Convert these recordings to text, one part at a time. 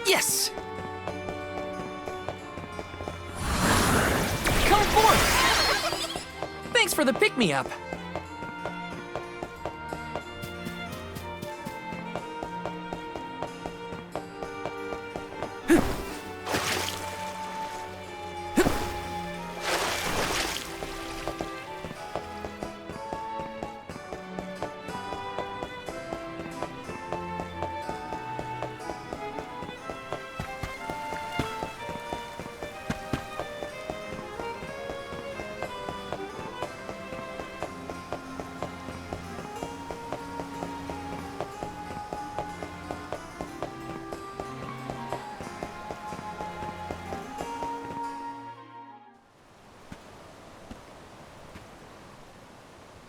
Yes! Come forth! Thanks for the pick-me-up.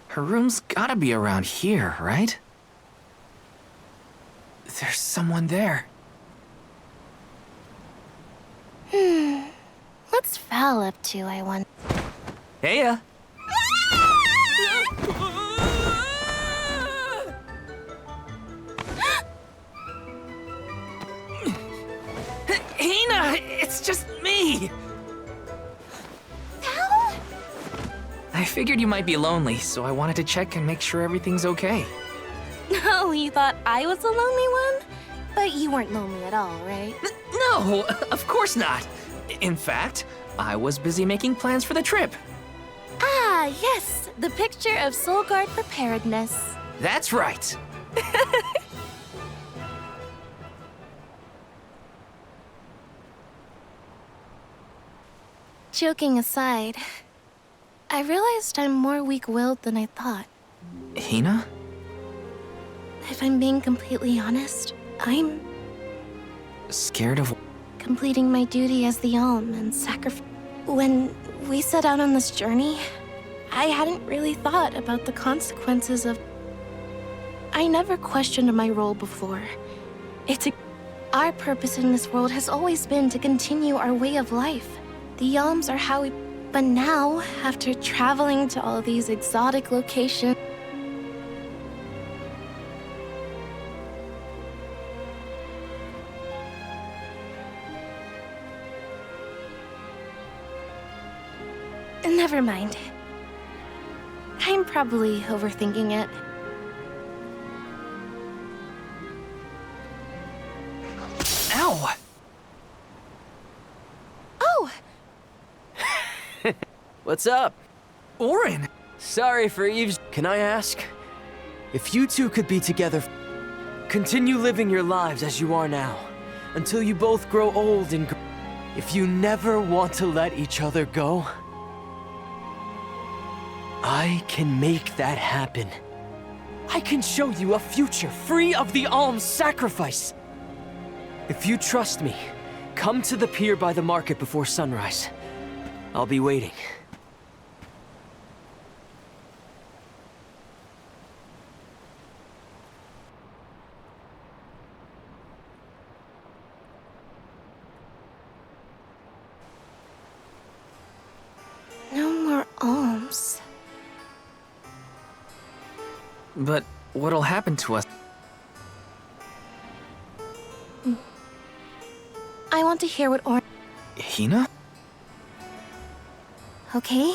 Her room's gotta be around here, right? There's someone there. What's Val up to, I wonder? Heya! Hina! It's just me! Val? I figured you might be lonely, so I wanted to check and make sure everything's okay. Oh, you thought I was the lonely one? But you weren't lonely at all, right? No, of course not. In fact, I was busy making plans for the trip. Ah, yes, the picture of Soul Guard preparedness. That's right. Joking aside, I realized I'm more weak-willed than I thought. Hina? If I'm being completely honest, I'm Scared of... completing my duty as the Alm and sacrifice. When we set out on this journey, I hadn't really thought about the consequences of... I never questioned my role before. Our purpose in this world has always been to continue our way of life. The Alms are how we... But now, after traveling to all these exotic locations... Never mind. I'm probably overthinking it. Ow! Oh! What's up? Orin! Sorry for Eve's. Can I ask? If you two could be together, continue living your lives as you are now, until you both grow old and if you never want to let each other go, I can make that happen. I can show you a future free of the alms sacrifice. If you trust me, come to the pier by the market before sunrise. I'll be waiting. No more alms. But what'll happen to us? I want to hear what Hina? Okay?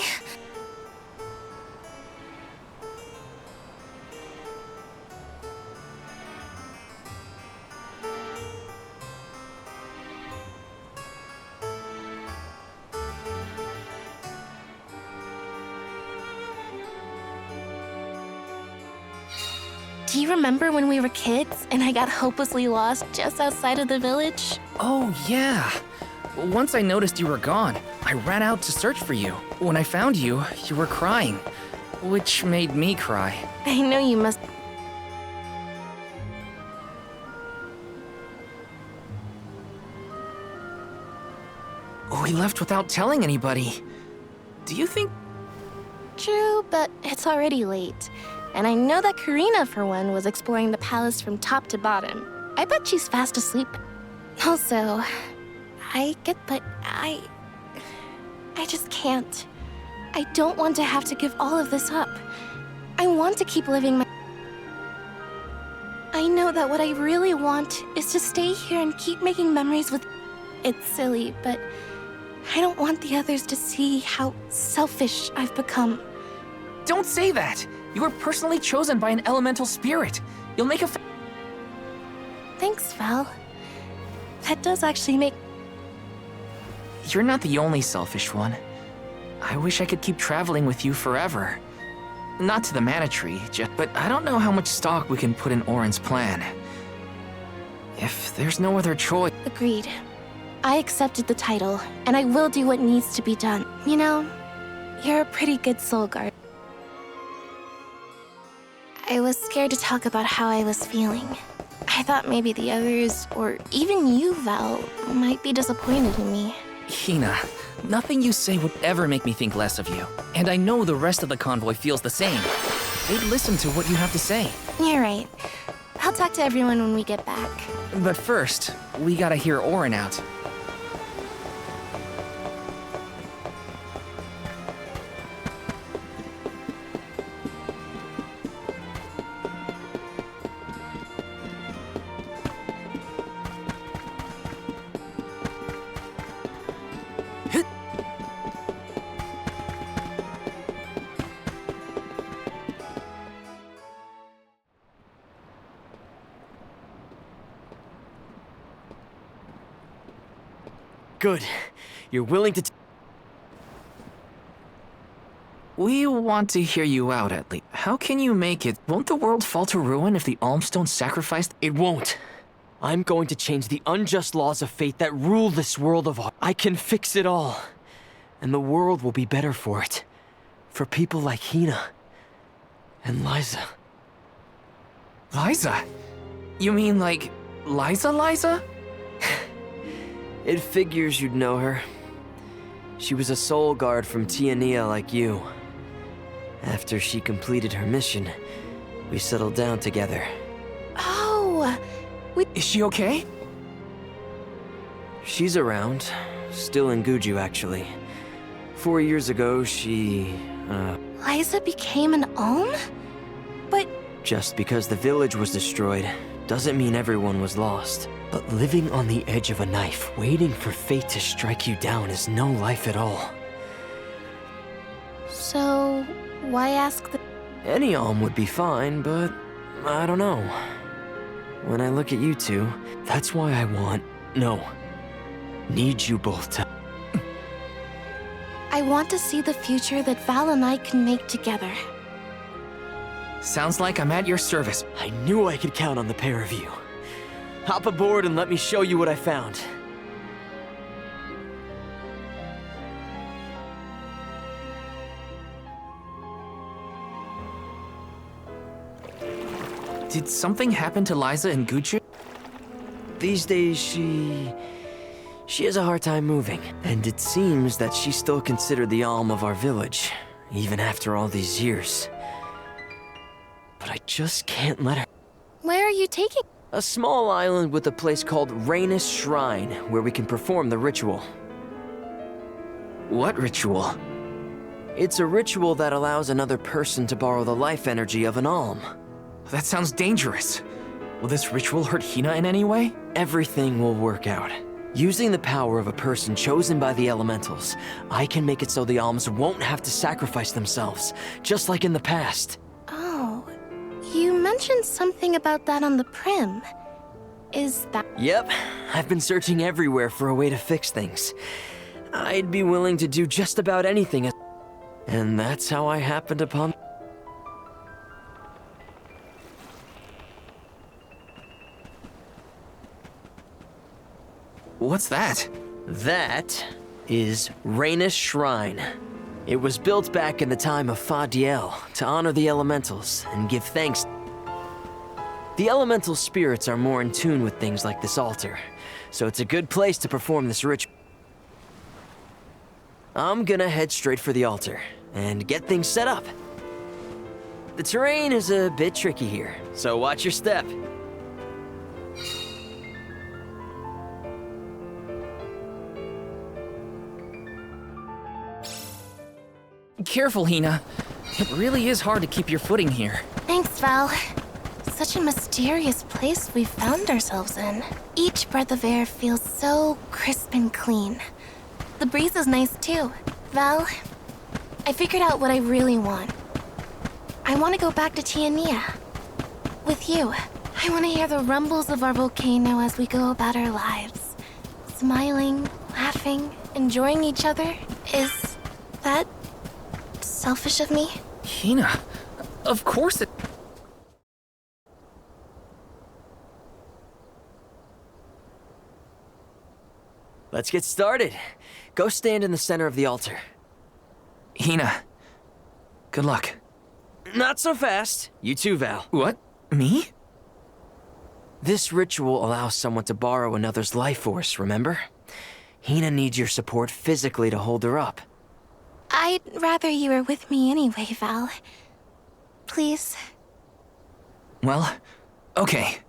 Do you remember when we were kids and I got hopelessly lost just outside of the village? Oh, yeah. Once I noticed you were gone, I ran out to search for you. When I found you, you were crying, which made me cry. I know you must... We left without telling anybody. Do you think... True, but it's already late. And I know that Karina, for one, was exploring the palace from top to bottom. I bet she's fast asleep. Also, but I just can't. I don't want to have to give all of this up. I want to keep living my... I know that what I really want is to stay here and keep making memories with... It's silly, but I don't want the others to see how selfish I've become. Don't say that! You were personally chosen by an elemental spirit. You'll make a Thanks, Val. That does actually make... You're not the only selfish one. I wish I could keep traveling with you forever. Not to the Mana Tree, but I don't know how much stock we can put in Orin's plan. If there's no other choice... Agreed. I accepted the title, and I will do what needs to be done. You know, you're a pretty good soul guard. I was scared to talk about how I was feeling. I thought maybe the others, or even you, Val, might be disappointed in me. Hina, nothing you say would ever make me think less of you. And I know the rest of the convoy feels the same. They'd listen to what you have to say. You're right. I'll talk to everyone when we get back. But first, we gotta hear Orin out. Good. You're willing to... We want to hear you out, at least. How can you make it? Won't the world fall to ruin if the alms don't sacrifice? It won't. I'm going to change the unjust laws of fate that rule this world of ours. I can fix it all. And the world will be better for it. For people like Hina. And Liza. Liza? You mean like Liza? It figures you'd know her. She was a soul guard from Tiania like you. After she completed her mission, we settled down together. Oh, Is she okay? She's around. Still in Guju, actually. 4 years ago, she, Liza became an Alm? But Just because the village was destroyed, doesn't mean everyone was lost. But living on the edge of a knife, waiting for fate to strike you down is no life at all. so why ask the... Any alm would be fine, but I don't know. When I look at you two, that's why I need you both to... I want to see the future that Val and I can make together. Sounds like I'm at your service. I knew I could count on the pair of you. Hop aboard and let me show you what I found. Did something happen to Liza and Guju? These days, she has a hard time moving. And it seems that she's still considered the alm of our village, even after all these years. But I just can't let her... Where are you taking... A small island with a place called Rainus Shrine, where we can perform the ritual. What ritual? It's a ritual that allows another person to borrow the life energy of an alm. That sounds dangerous. Will this ritual hurt Hina in any way? Everything will work out. Using the power of a person chosen by the elementals, I can make it so the alms won't have to sacrifice themselves, just like in the past. Oh, you mentioned something about that on the Prim. Is that... Yep, I've been searching everywhere for a way to fix things. I'd be willing to do just about anything, and that's how I happened upon... What's that? That is Rainus Shrine. It was built back in the time of Fadiel to honor the elementals and give thanks. The elemental spirits are more in tune with things like this altar, so it's a good place to perform this ritual. I'm gonna head straight for the altar and get things set up. The terrain is a bit tricky here, so watch your step. Careful, Hina. It really is hard to keep your footing here. Thanks, Val. such a mysterious place we've found ourselves in. Each breath of air feels so crisp and clean. The breeze is nice too. Val, I figured out what I really want. I want to go back to Tiania. With you. I want to hear the rumbles of our volcano as we go about our lives. Smiling, laughing, enjoying each other. Is that selfish of me? Hina, of course it... Let's get started. Go stand in the center of the altar. Hina, good luck. Not so fast. You too, Val. What? Me? This ritual allows someone to borrow another's life force, remember? Hina needs your support physically to hold her up. I'd rather you were with me anyway, Val. Please. Well, okay.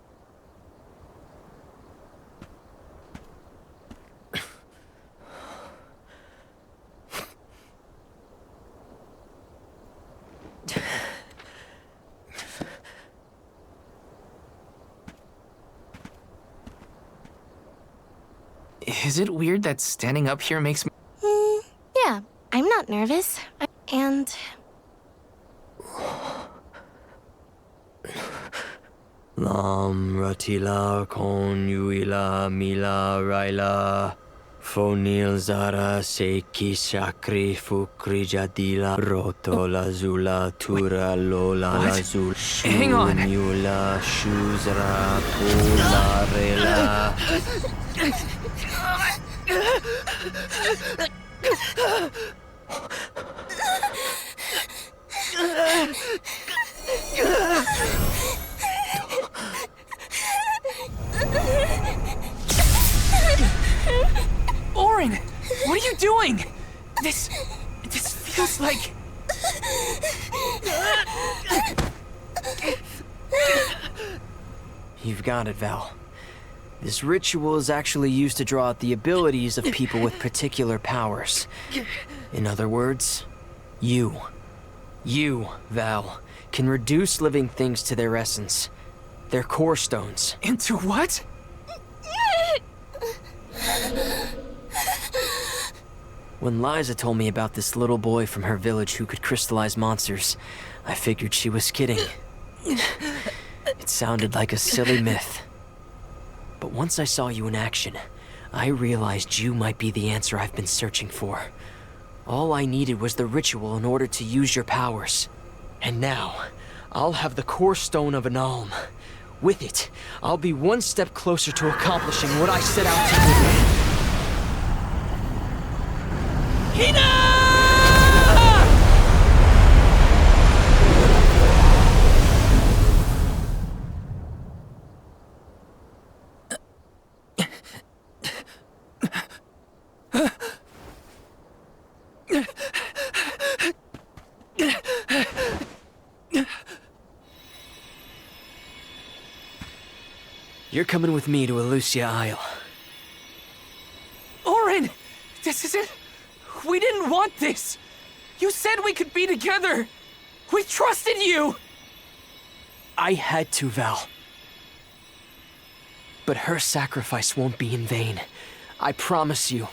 Is it weird that standing up here makes me... Yeah, I'm not nervous. And Lam ratila konuila mila raila fonil zara seki shakri fukri jadila roto lazula tura lola What? lazul Hang on. shunula shuzra pula rela. Orin, what are you doing? This feels like... You've got it, Val. This ritual is actually used to draw out the abilities of people with particular powers. In other words, you, Val, can reduce living things to their essence, their core stones. Into what? When Liza told me about this little boy from her village who could crystallize monsters, I figured she was kidding. It sounded like a silly myth. But once I saw you in action, I realized you might be the answer I've been searching for. All I needed was the ritual in order to use your powers. And now, I'll have the core stone of an alm. With it, I'll be one step closer to accomplishing what I set out to do. Hina! You're coming with me to Elusia Isle. Orin! This isn't... We didn't want this! You said we could be together! We trusted you! I had to, Val. But her sacrifice won't be in vain. I promise you.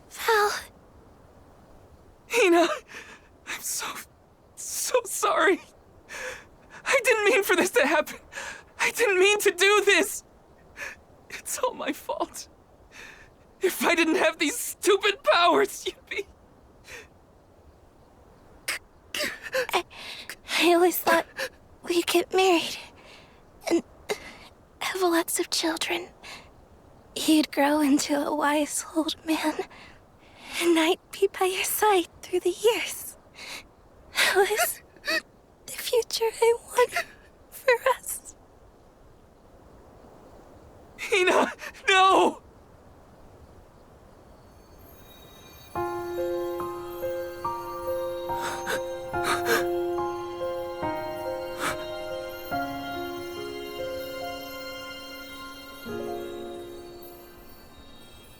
Val, Hina, I'm so sorry. I didn't mean for this to happen. I didn't mean to do this. It's all my fault. If I didn't have these stupid powers, you'd be... I always thought we'd get married and have lots of children. You'd grow into a wise old man, and I'd be by your side through the years. That was the future I wanted for us. Hina, no!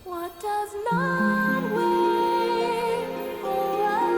What does not wait for us?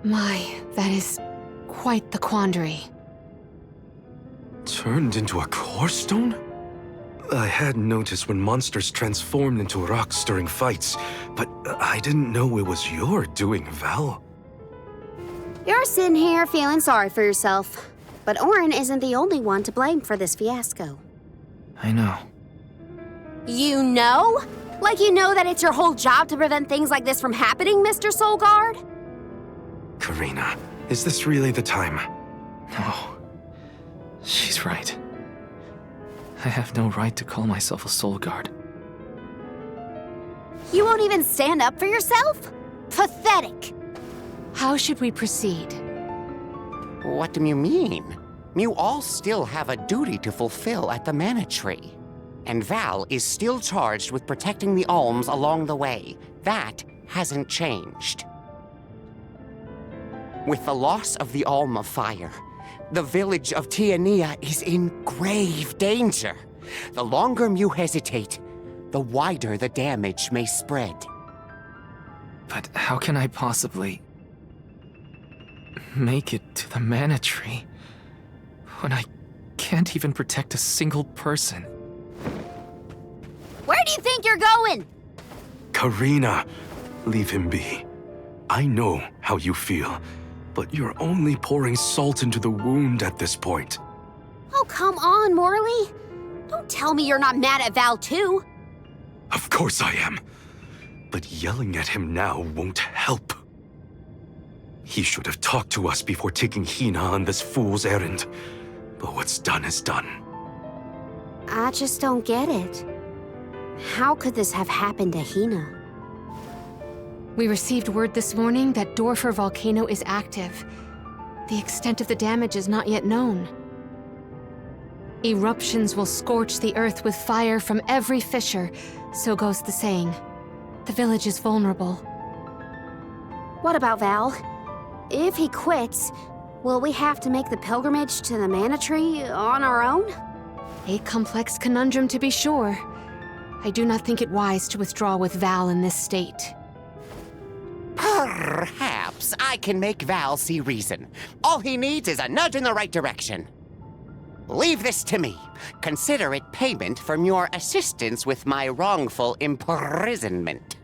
My, that is quite the quandary. Turned into a core stone? I had noticed when monsters transformed into rocks during fights, but I didn't know it was your doing, Val. You're sitting here feeling sorry for yourself. But Orin isn't the only one to blame for this fiasco. I know. You know? Like you know that it's your whole job to prevent things like this from happening, Mr. Soulguard? Karina, is this really the time? No. She's right. I have no right to call myself a soul guard. You won't even stand up for yourself? Pathetic. How should we proceed? What do you mean? You all still have a duty to fulfill at the Mana Tree. And Val is still charged with protecting the alms along the way. That hasn't changed. With the loss of the Alm of Fire, the village of Tiania is in grave danger. The longer you hesitate, the wider the damage may spread. But how can I possibly make it to the Mana Tree when I can't even protect a single person? Where do you think you're going? Karina, leave him be. I know how you feel, but you're only pouring salt into the wound at this point. Oh, come on, Morley. Don't tell me you're not mad at Val, too. Of course I am. But yelling at him now won't help. He should have talked to us before taking Hina on this fool's errand. But what's done is done. I just don't get it. How could this have happened to Hina? We received word this morning that Dorfer Volcano is active. The extent of the damage is not yet known. Eruptions will scorch the earth with fire from every fissure, so goes the saying. The village is vulnerable. What about Val? If he quits, will we have to make the pilgrimage to the Mana Tree on our own? A complex conundrum to be sure. I do not think it wise to withdraw with Val in this state. Perhaps I can make Val see reason. All he needs is a nudge in the right direction. Leave this to me. Consider it payment from your assistance with my wrongful imprisonment.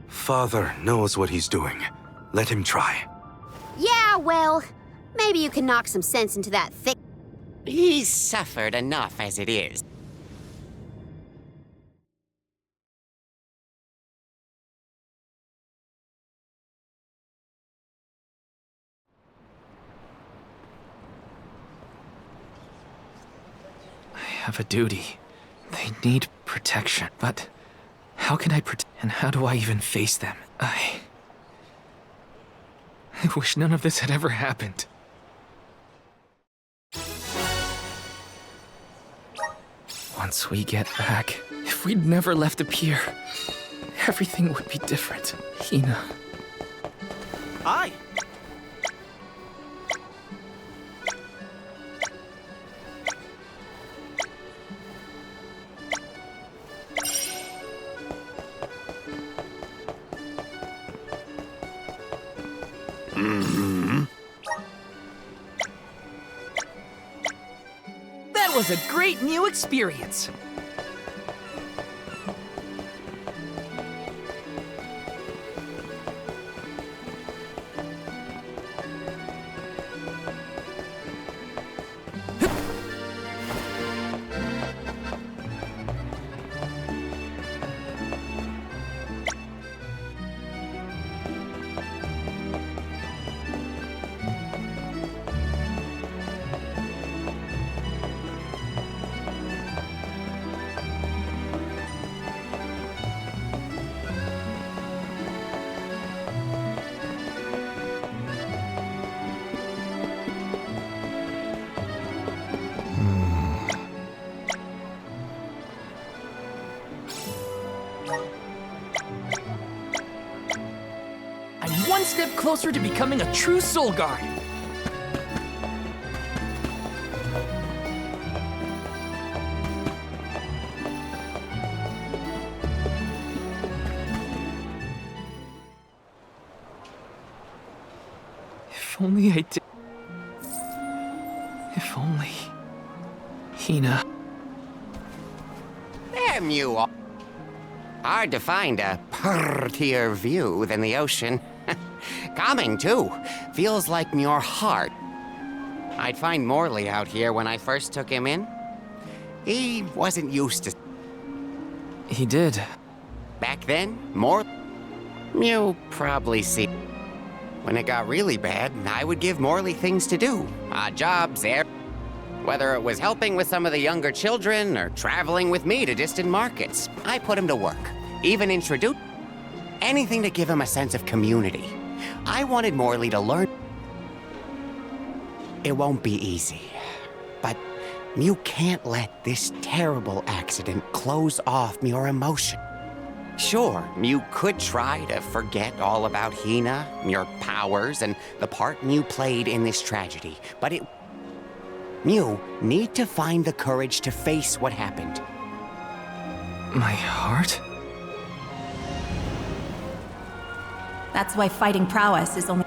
Father knows what he's doing. Let him try. Yeah, well, maybe you can knock some sense into that thick... He's suffered enough as it is. I have a duty. They need protection, but how can I and how do I even face them? I wish none of this had ever happened. Once we get back, if we'd never left the pier, everything would be different. Hina. Aye. That was a great new experience. I'm one step closer to becoming a true soul guard. If only I did. If only. Hina. There, Mew. Hard to find a prettier view than the ocean. Calming, too. Feels like your heart. I'd find Morley out here when I first took him in. He wasn't used to... He did. Back then, Mew probably see... When it got really bad, I would give Morley things to do. Odd jobs, whether it was helping with some of the younger children or traveling with me to distant markets. I put him to work. Even introduce... Anything to give him a sense of community. I wanted Morley to learn... It won't be easy. But you can't let this terrible accident close off your emotion. Sure, you could try to forget all about Hina, your powers, and the part you played in this tragedy, but you need to find the courage to face what happened. My heart? That's why fighting prowess is only...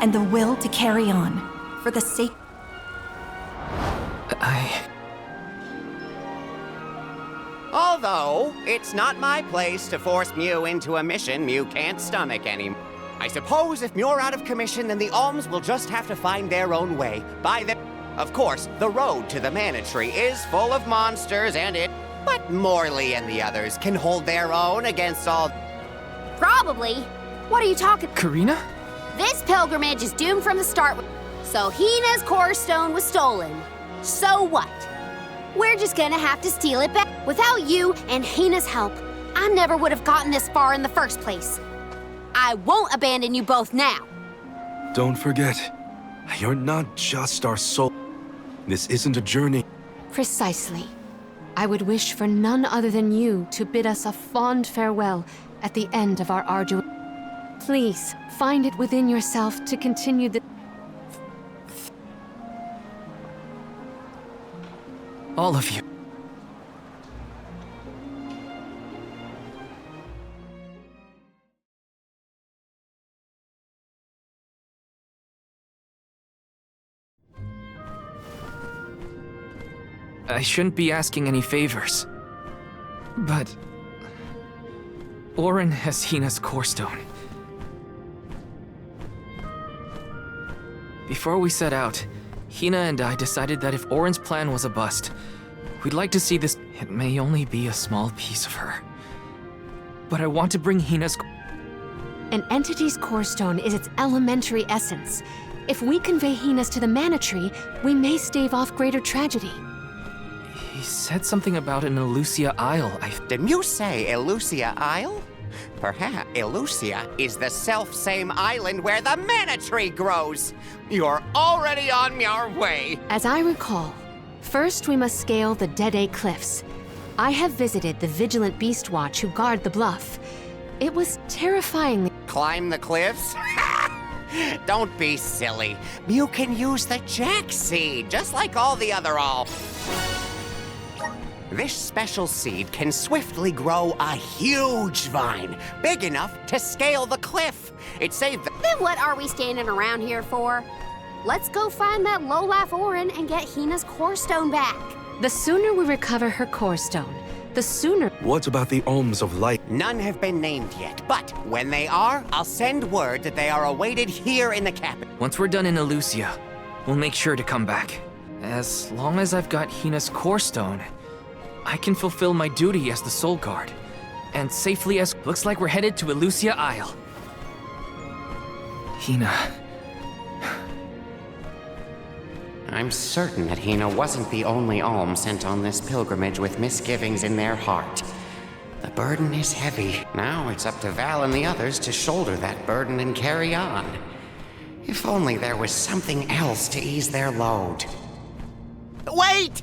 And the will to carry on, for the sake... Although, it's not my place to force Mew into a mission Mew can't stomach anymore. I suppose if Mew're out of commission, then the Alms will just have to find their own way. Of course, the road to the Mana Tree is full of monsters but Morley and the others can hold their own against all... Probably. What are you talking... Karina? This pilgrimage is doomed from the start. So Hina's core stone was stolen. So what? We're just gonna have to steal it back. Without you and Hina's help, I never would have gotten this far in the first place. I won't abandon you both now. Don't forget, you're not just our soul. This isn't a journey. Precisely. I would wish for none other than you to bid us a fond farewell at the end of our arduous... Please, find it within yourself to continue the... All of you. I shouldn't be asking any favors. But... Orin has Hina's core stone. Before we set out, Hina and I decided that if Orin's plan was a bust, we'd like to see this... It may only be a small piece of her. But I want to bring Hina's... An entity's core stone is its elementary essence. If we convey Hina's to the Mana Tree, we may stave off greater tragedy. He said something about an Elusia Isle. Didn't you say Elusia Isle? Perhaps Elusia is the self-same island where the Mana Tree grows. You're already on your way. As I recall, first we must scale the Dede Cliffs. I have visited the Vigilant Beast Watch who guard the bluff. It was terrifyingly... Climb the cliffs? Don't be silly. You can use the Jack Seed, just like all the other This special seed can swiftly grow a huge vine, big enough to scale the cliff. It saved the... Then what are we standing around here for? Let's go find that low-life Orin and get Hina's core stone back. The sooner we recover her core stone, the sooner... What about the Alms of Light? None have been named yet, but when they are, I'll send word that they are awaited here in the capital. Once we're done in Elusia, we'll make sure to come back. As long as I've got Hina's core stone, I can fulfill my duty as the Soul Guard, and safely as... Looks like we're headed to Elusia Isle. Hina... I'm certain that Hina wasn't the only alm sent on this pilgrimage with misgivings in their heart. The burden is heavy. Now it's up to Val and the others to shoulder that burden and carry on. If only there was something else to ease their load. Wait!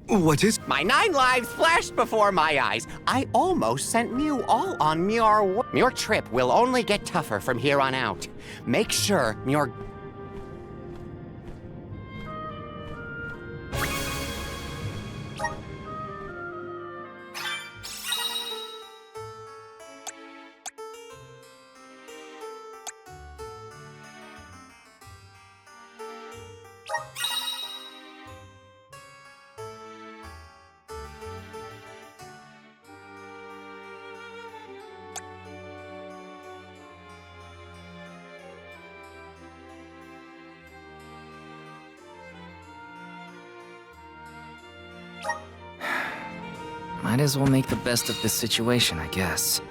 What is... My 9 lives flashed before my eyes. I almost sent Mew all on Your trip will only get tougher from here on out. Make sure your... Might as well make the best of this situation, I guess.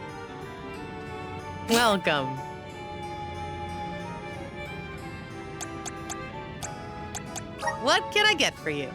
Welcome. What can I get for you?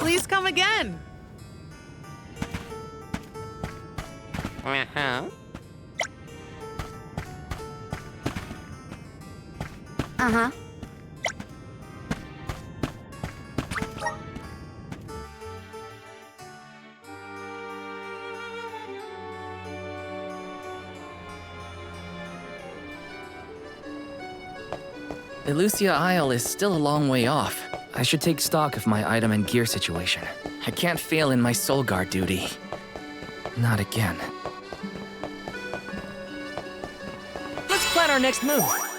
Please come again. Uh-huh. Uh-huh. Elusia Isle is still a long way off. I should take stock of my item and gear situation. I can't fail in my soul guard duty. Not again. Let's plan our next move.